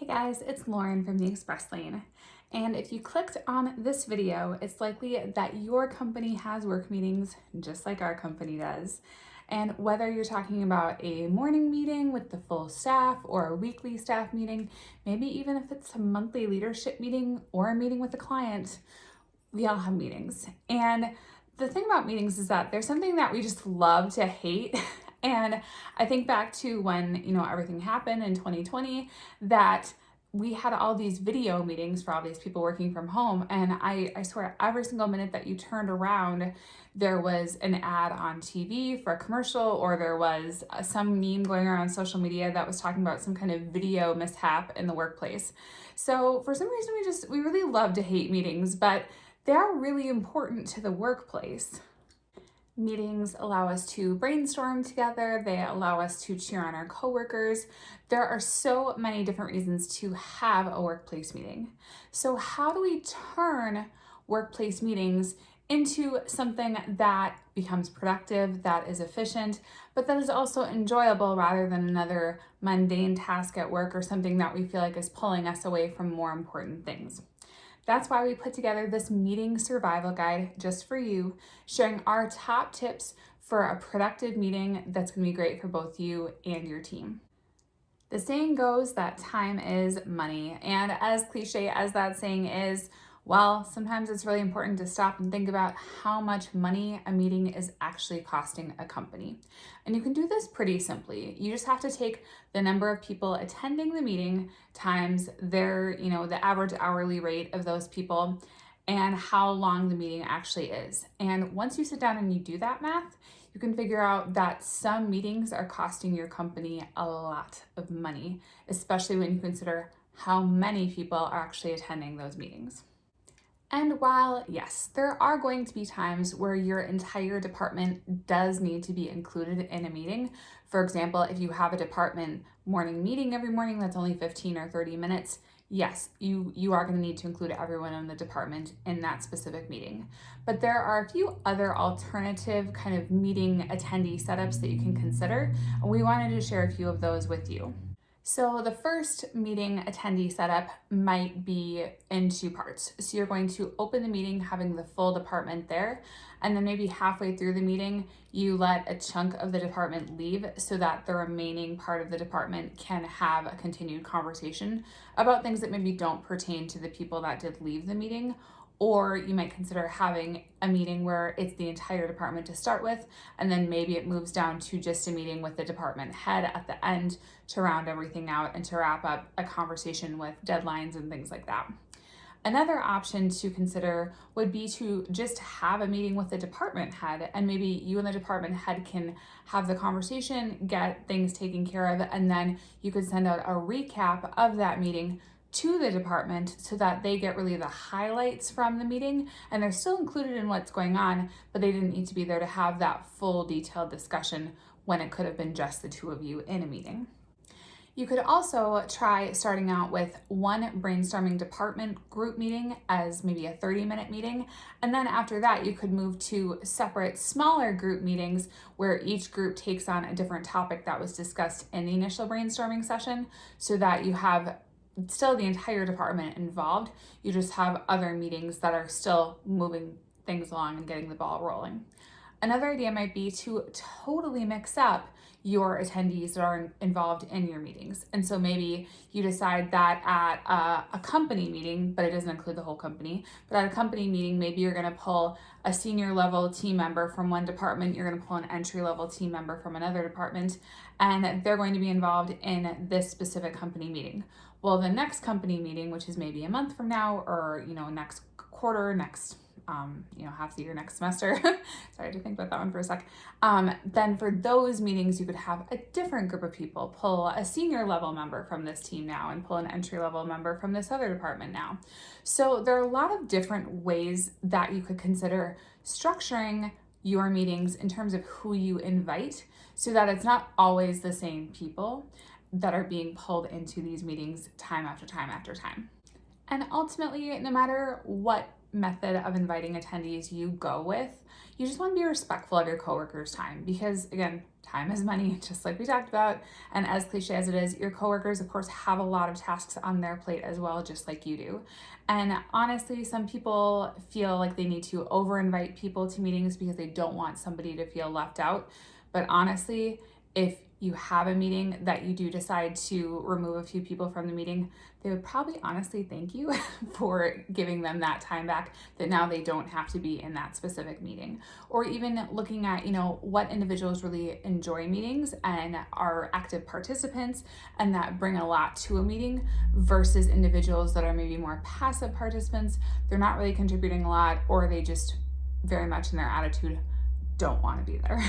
Hey guys, it's Lauren from the Express Lane. And if you clicked on this video, it's likely that your company has work meetings just like our company does. And whether you're talking about a morning meeting with the full staff or a weekly staff meeting, maybe even if it's a monthly leadership meeting or a meeting with a client, we all have meetings. And the thing about meetings is that there's something that we just love to hate. And I think back to when, everything happened in 2020, that we had all these video meetings for all these people working from home. And I swear every single minute that you turned around, there was an ad on TV for a commercial, or there was some meme going around social media that was talking about some kind of video mishap in the workplace. So for some reason, we really love to hate meetings, but they are really important to the workplace. Meetings allow us to brainstorm together. They allow us to cheer on our coworkers. There are so many different reasons to have a workplace meeting. So how do we turn workplace meetings into something that becomes productive, that is efficient, but that is also enjoyable rather than another mundane task at work or something that we feel like is pulling us away from more important things? That's why we put together this meeting survival guide just for you, sharing our top tips for a productive meeting that's going to be great for both you and your team. The saying goes that time is money, and as cliche as that saying is, well, sometimes it's really important to stop and think about how much money a meeting is actually costing a company. And you can do this pretty simply. You just have to take the number of people attending the meeting times their, the average hourly rate of those people and how long the meeting actually is. And once you sit down and you do that math, you can figure out that some meetings are costing your company a lot of money, especially when you consider how many people are actually attending those meetings. And while, yes, there are going to be times where your entire department does need to be included in a meeting. For example, if you have a department morning meeting every morning that's only 15 or 30 minutes, yes, you are going to need to include everyone in the department in that specific meeting. But there are a few other alternative kind of meeting attendee setups that you can consider, and we wanted to share a few of those with you. So the first meeting attendee setup might be in two parts. So you're going to open the meeting having the full department there, and then maybe halfway through the meeting, you let a chunk of the department leave so that the remaining part of the department can have a continued conversation about things that maybe don't pertain to the people that did leave the meeting. Or you might consider having a meeting where it's the entire department to start with, and then maybe it moves down to just a meeting with the department head at the end to round everything out and to wrap up a conversation with deadlines and things like that. Another option to consider would be to just have a meeting with the department head, and maybe you and the department head can have the conversation, get things taken care of, and then you could send out a recap of that meeting to the department so that they get really the highlights from the meeting and they're still included in what's going on, but they didn't need to be there to have that full detailed discussion when it could have been just the two of you in a meeting. You could also try starting out with one brainstorming department group meeting as maybe a 30-minute meeting. And then after that, you could move to separate smaller group meetings where each group takes on a different topic that was discussed in the initial brainstorming session so that you have still the entire department involved. You just have other meetings that are still moving things along and getting the ball rolling. Another idea might be to totally mix up your attendees that are involved in your meetings. And so maybe you decide that at a company meeting, but it doesn't include the whole company, but at a company meeting, maybe you're going to pull a senior level team member from one department, you're going to pull an entry level team member from another department, and they're going to be involved in this specific company meeting. Well, the next company meeting, which is maybe a month from now, or next quarter, next half the year, next semester. Sorry, I had to think about that one for a sec. Then for those meetings, you could have a different group of people, pull a senior level member from this team now and pull an entry level member from this other department now. So there are a lot of different ways that you could consider structuring your meetings in terms of who you invite so that it's not always the same people that are being pulled into these meetings time after time after time. And ultimately, no matter what method of inviting attendees you go with, you just want to be respectful of your coworkers' time because, again, time is money, just like we talked about. And as cliche as it is, your coworkers, of course, have a lot of tasks on their plate as well, just like you do. And honestly, some people feel like they need to over-invite people to meetings because they don't want somebody to feel left out. But honestly, if you have a meeting that you do decide to remove a few people from the meeting, they would probably honestly thank you for giving them that time back, that now they don't have to be in that specific meeting. Or even looking at, what individuals really enjoy meetings and are active participants and that bring a lot to a meeting versus individuals that are maybe more passive participants. They're not really contributing a lot, or they just very much in their attitude don't want to be there.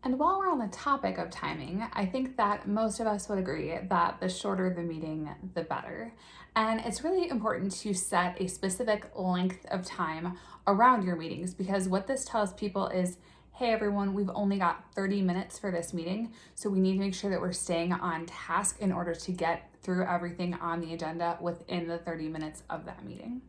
And while we're on the topic of timing, I think that most of us would agree that the shorter the meeting, the better. And it's really important to set a specific length of time around your meetings, because what this tells people is, hey everyone, we've only got 30 minutes for this meeting, so we need to make sure that we're staying on task in order to get through everything on the agenda within the 30 minutes of that meeting.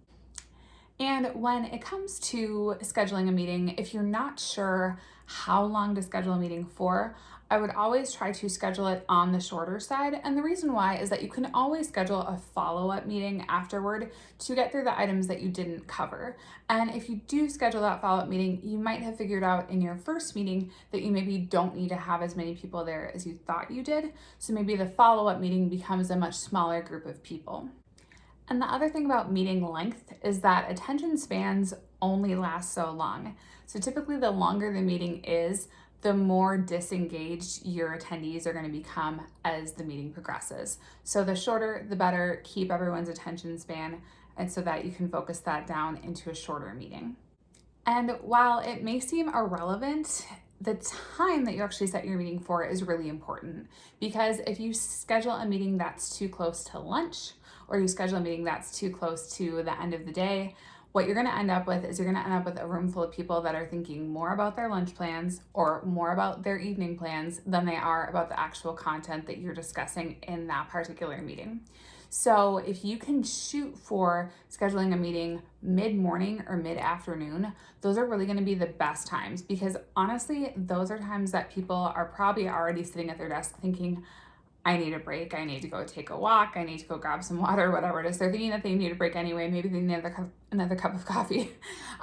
And when it comes to scheduling a meeting, if you're not sure how long to schedule a meeting for, I would always try to schedule it on the shorter side. And the reason why is that you can always schedule a follow-up meeting afterward to get through the items that you didn't cover. And if you do schedule that follow-up meeting, you might have figured out in your first meeting that you maybe don't need to have as many people there as you thought you did. So maybe the follow-up meeting becomes a much smaller group of people. And the other thing about meeting length is that attention spans only last so long. So typically the longer the meeting is, the more disengaged your attendees are going to become as the meeting progresses. So the shorter, the better. Keep everyone's attention span, and so that you can focus that down into a shorter meeting. And while it may seem irrelevant, the time that you actually set your meeting for is really important, because if you schedule a meeting that's too close to lunch, or you schedule a meeting that's too close to the end of the day, what you're going to end up with is you're going to end up with a room full of people that are thinking more about their lunch plans or more about their evening plans than they are about the actual content that you're discussing in that particular meeting. So if you can shoot for scheduling a meeting mid-morning or mid-afternoon, those are really going to be the best times, because honestly, those are times that people are probably already sitting at their desk thinking, I need a break, I need to go take a walk, I need to go grab some water, whatever it is. They're thinking that they need a break anyway. Maybe they need another cup of coffee.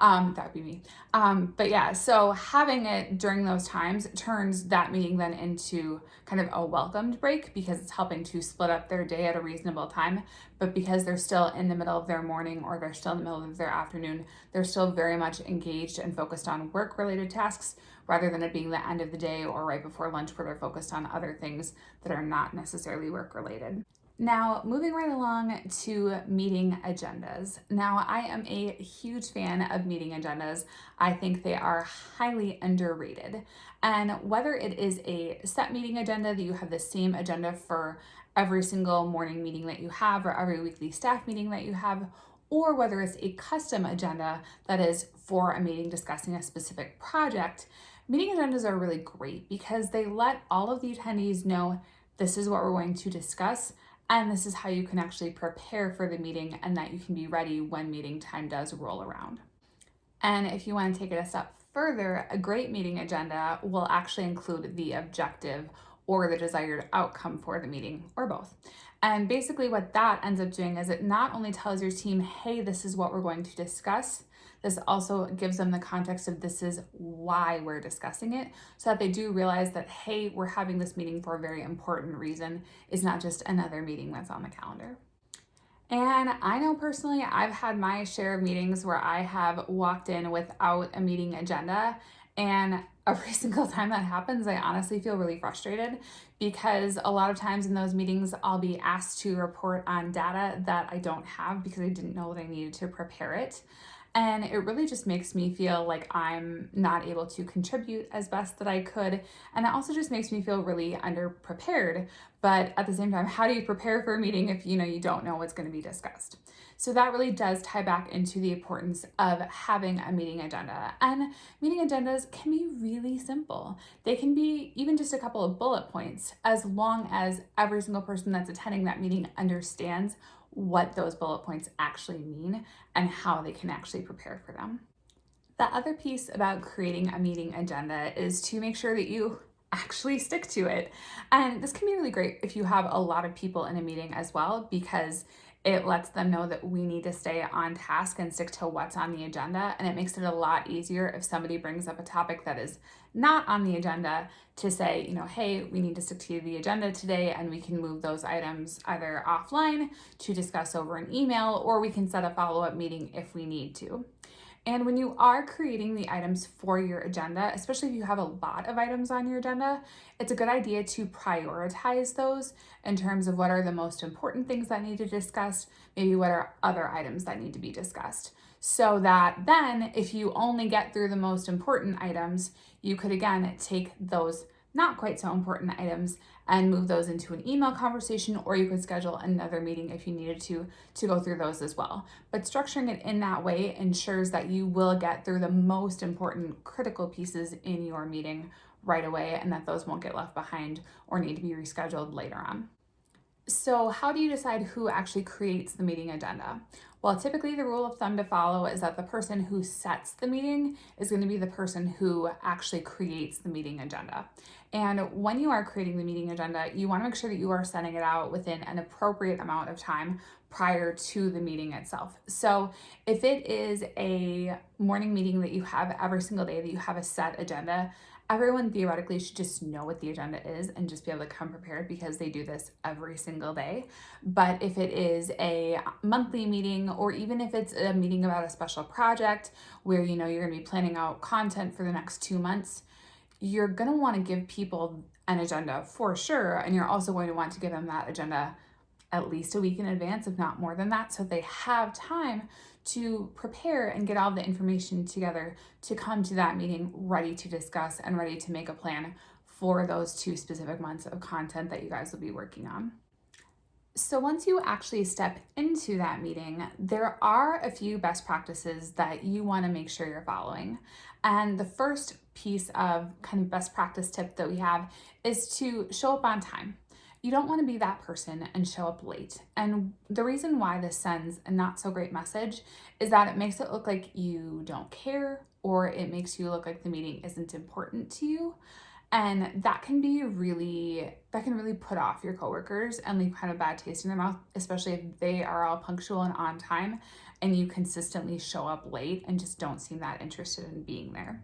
That would be me. But yeah, so having it during those times turns that meeting then into kind of a welcomed break, because it's helping to split up their day at a reasonable time. But because they're still in the middle of their morning, or they're still in the middle of their afternoon, they're still very much engaged and focused on work-related tasks, rather than it being the end of the day or right before lunch where they're focused on other things that are not necessarily work-related. Now, moving right along to meeting agendas. Now, I am a huge fan of meeting agendas. I think they are highly underrated. And whether it is a set meeting agenda that you have the same agenda for every single morning meeting that you have, or every weekly staff meeting that you have, or whether it's a custom agenda that is for a meeting discussing a specific project, meeting agendas are really great because they let all of the attendees know this is what we're going to discuss, and this is how you can actually prepare for the meeting, and that you can be ready when meeting time does roll around. And if you want to take it a step further, a great meeting agenda will actually include the objective or the desired outcome for the meeting, or both. And basically what that ends up doing is it not only tells your team, hey, this is what we're going to discuss, this also gives them the context of this is why we're discussing it, so that they do realize that, hey, we're having this meeting for a very important reason. It's not just another meeting that's on the calendar. And I know personally, I've had my share of meetings where I have walked in without a meeting agenda, and every single time that happens, I honestly feel really frustrated, because a lot of times in those meetings, I'll be asked to report on data that I don't have because I didn't know that I needed to prepare it. And it really just makes me feel like I'm not able to contribute as best that I could. And it also just makes me feel really underprepared. But at the same time, how do you prepare for a meeting if you don't know what's going to be discussed? So that really does tie back into the importance of having a meeting agenda. And meeting agendas can be really simple. They can be even just a couple of bullet points, as long as every single person that's attending that meeting understands what those bullet points actually mean and how they can actually prepare for them. The other piece about creating a meeting agenda is to make sure that you actually stick to it. And this can be really great if you have a lot of people in a meeting as well, because it lets them know that we need to stay on task and stick to what's on the agenda. And it makes it a lot easier if somebody brings up a topic that is not on the agenda to say, hey, we need to stick to the agenda today, and we can move those items either offline to discuss over an email, or we can set a follow-up meeting if we need to. And when you are creating the items for your agenda, especially if you have a lot of items on your agenda, it's a good idea to prioritize those in terms of what are the most important things that need to be discussed, maybe what are other items that need to be discussed. So that then, if you only get through the most important items, you could again take those not quite so important items and move those into an email conversation, or you could schedule another meeting if you needed to go through those as well. But structuring it in that way ensures that you will get through the most important critical pieces in your meeting right away, and that those won't get left behind or need to be rescheduled later on. So how do you decide who actually creates the meeting agenda? Well, typically the rule of thumb to follow is that the person who sets the meeting is going to be the person who actually creates the meeting agenda. And when you are creating the meeting agenda, you want to make sure that you are sending it out within an appropriate amount of time prior to the meeting itself. So if it is a morning meeting that you have every single day, that you have a set agenda, everyone theoretically should just know what the agenda is and just be able to come prepared, because they do this every single day. But if it is a monthly meeting, or even if it's a meeting about a special project where you're going to be planning out content for the next 2 months, you're going to want to give people an agenda for sure. And you're also going to want to give them that agenda at least a week in advance, if not more than that, so they have time to prepare and get all the information together to come to that meeting ready to discuss and ready to make a plan for those 2 specific months of content that you guys will be working on. So once you actually step into that meeting, there are a few best practices that you want to make sure you're following. And the first piece of kind of best practice tip that we have is to show up on time. You don't want to be that person and show up late. And the reason why this sends a not so great message is that it makes it look like you don't care, or it makes you look like the meeting isn't important to you. And that can really put off your coworkers and leave kind of bad taste in their mouth, especially if they are all punctual and on time and you consistently show up late and just don't seem that interested in being there.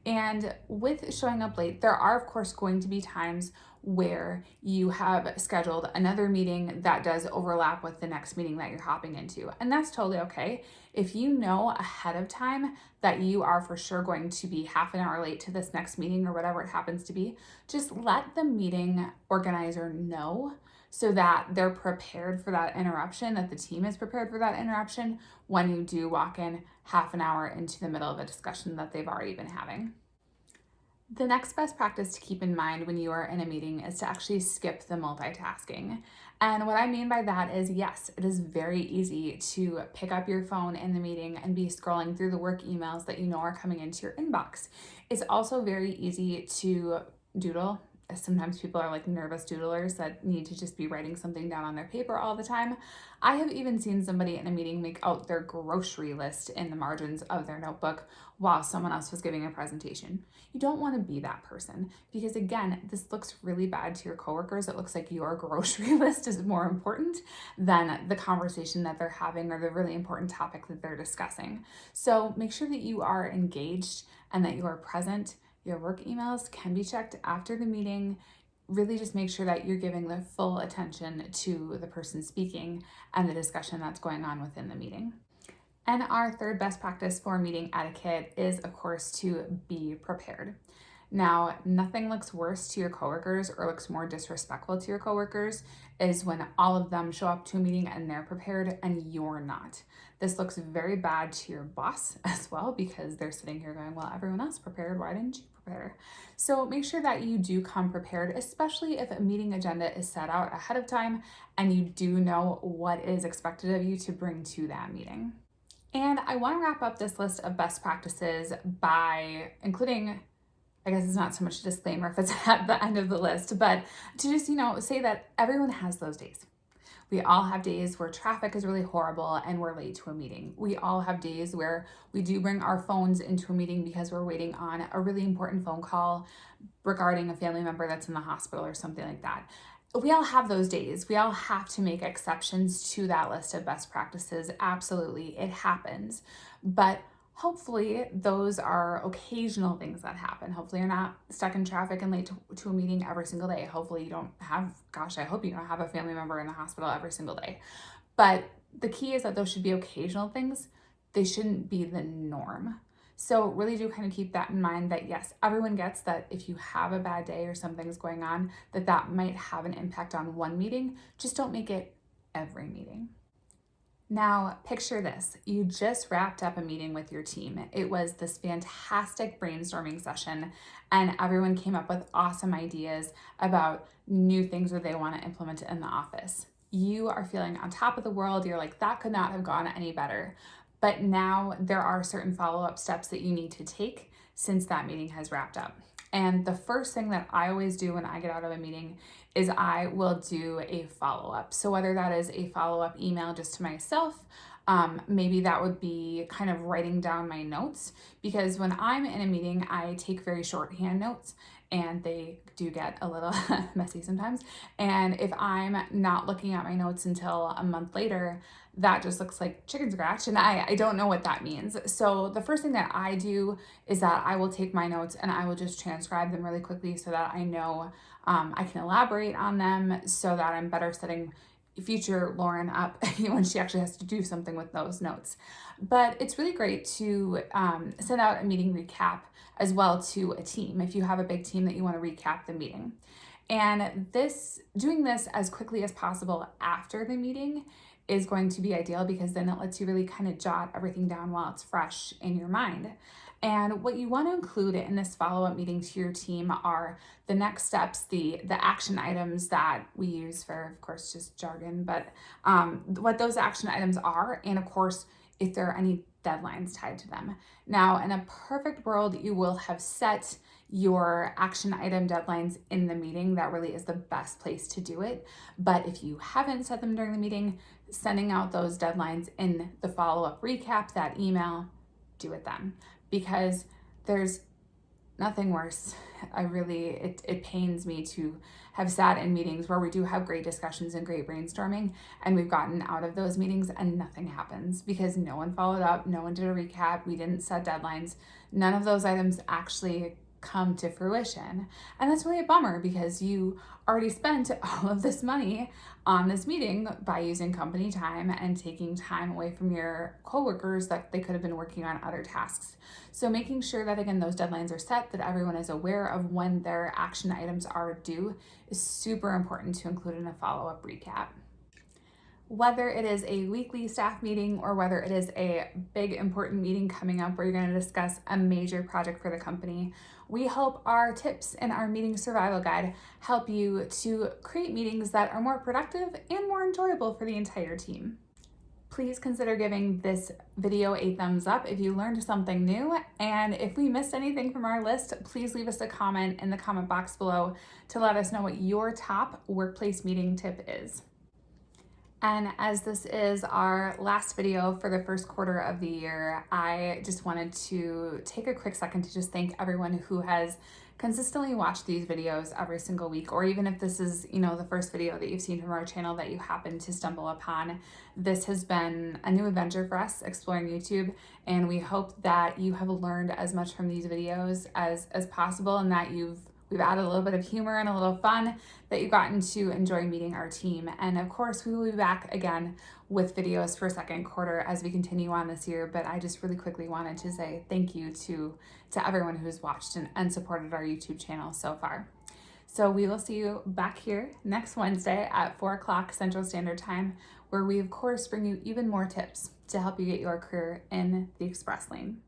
And with showing up late, there are, of course, going to be times where you have scheduled another meeting that does overlap with the next meeting that you're hopping into. And that's totally okay. If you know ahead of time that you are for sure going to be half an hour late to this next meeting or whatever it happens to be, just let the meeting organizer know so that they're prepared for that interruption, that the team is prepared for that interruption when you do walk in half an hour into the middle of a discussion that they've already been having. The next best practice to keep in mind when you are in a meeting is to actually skip the multitasking. And what I mean by that is, yes, it is very easy to pick up your phone in the meeting and be scrolling through the work emails that you know are coming into your inbox. It's also very easy to doodle. Sometimes people are like nervous doodlers that need to just be writing something down on their paper all the time. I have even seen somebody in a meeting make out their grocery list in the margins of their notebook while someone else was giving a presentation. You don't want to be that person, because again, this looks really bad to your coworkers. It looks like your grocery list is more important than the conversation that they're having or the really important topic that they're discussing. So make sure that you are engaged and that you are present. Your work emails can be checked after the meeting. Really just make sure that you're giving the full attention to the person speaking and the discussion that's going on within the meeting. And our third best practice for meeting etiquette is, of course, to be prepared. Now, nothing looks worse to your coworkers or looks more disrespectful to your coworkers is when all of them show up to a meeting and they're prepared and you're not. This looks very bad to your boss as well, because they're sitting here going, well, everyone else prepared, why didn't you prepare? So make sure that you do come prepared, especially if a meeting agenda is set out ahead of time and you do know what is expected of you to bring to that meeting. And I want to wrap up this list of best practices by including, I guess it's not so much a disclaimer if it's at the end of the list, but to just, say that everyone has those days We all have days where traffic is really horrible and we're late to a meeting. We all have days where we do bring our phones into a meeting because we're waiting on a really important phone call regarding a family member that's in the hospital or something like that. We all have those days. We all have to make exceptions to that list of best practices. Absolutely, it happens. But hopefully those are occasional things that happen. Hopefully you're not stuck in traffic and late to a meeting every single day. Hopefully you don't have, I hope you don't have a family member in the hospital every single day. But the key is that those should be occasional things. They shouldn't be the norm. So really do kind of keep that in mind, that yes, everyone gets that if you have a bad day or something's going on, that might have an impact on one meeting. Just don't make it every meeting. Now, picture this. You just wrapped up a meeting with your team. It was this fantastic brainstorming session, and everyone came up with awesome ideas about new things that they want to implement in the office. You are feeling on top of the world. You're like, that could not have gone any better. But now there are certain follow-up steps that you need to take since that meeting has wrapped up. And the first thing that I always do when I get out of a meeting is I will do a follow-up. So whether that is a follow-up email just to myself, maybe that would be kind of writing down my notes, because when I'm in a meeting, I take very shorthand notes and they do get a little messy sometimes. And if I'm not looking at my notes until a month later, that just looks like chicken scratch, and I don't know what that means. So the first thing that I do is that I will take my notes and I will just transcribe them really quickly so that I know I can elaborate on them, so that I'm better setting future Lauren up when she actually has to do something with those notes. But it's really great to send out a meeting recap as well to a team if you have a big team that you want to recap the meeting. And doing this as quickly as possible after the meeting is going to be ideal, because then it lets you really kind of jot everything down while it's fresh in your mind. And what you want to include in this follow-up meeting to your team are the next steps, the action items that we use for, of course, just jargon, but what those action items are, and of course, if there are any deadlines tied to them. Now, in a perfect world, you will have set your action item deadlines in the meeting. That really is the best place to do it. But if you haven't set them during the meeting, sending out those deadlines in the follow-up recap, that email, do it then, because there's nothing worse. It pains me to have sat in meetings where we do have great discussions and great brainstorming, and we've gotten out of those meetings and nothing happens because no one followed up, no one did a recap, we didn't set deadlines. None of those items actually come to fruition. And that's really a bummer, because you already spent all of this money on this meeting by using company time and taking time away from your coworkers that they could have been working on other tasks. So making sure that, again, those deadlines are set, that everyone is aware of when their action items are due, is super important to include in a follow-up recap. Whether it is a weekly staff meeting or whether it is a big important meeting coming up where you're going to discuss a major project for the company, we hope our tips in our meeting survival guide help you to create meetings that are more productive and more enjoyable for the entire team. Please consider giving this video a thumbs up if you learned something new. And if we missed anything from our list, please leave us a comment in the comment box below to let us know what your top workplace meeting tip is. And as this is our last video for the first quarter of the year, I just wanted to take a quick second to just thank everyone who has consistently watched these videos every single week, or even if this is, the first video that you've seen from our channel that you happen to stumble upon. This has been a new adventure for us exploring YouTube, and we hope that you have learned as much from these videos as possible, and that we've added a little bit of humor and a little fun, that you've gotten to enjoy meeting our team. And of course, we will be back again with videos for second quarter as we continue on this year. But I just really quickly wanted to say thank you to everyone who's watched and supported our YouTube channel so far. So we will see you back here next Wednesday at 4 o'clock Central Standard Time, where we of course bring you even more tips to help you get your career in the express lane.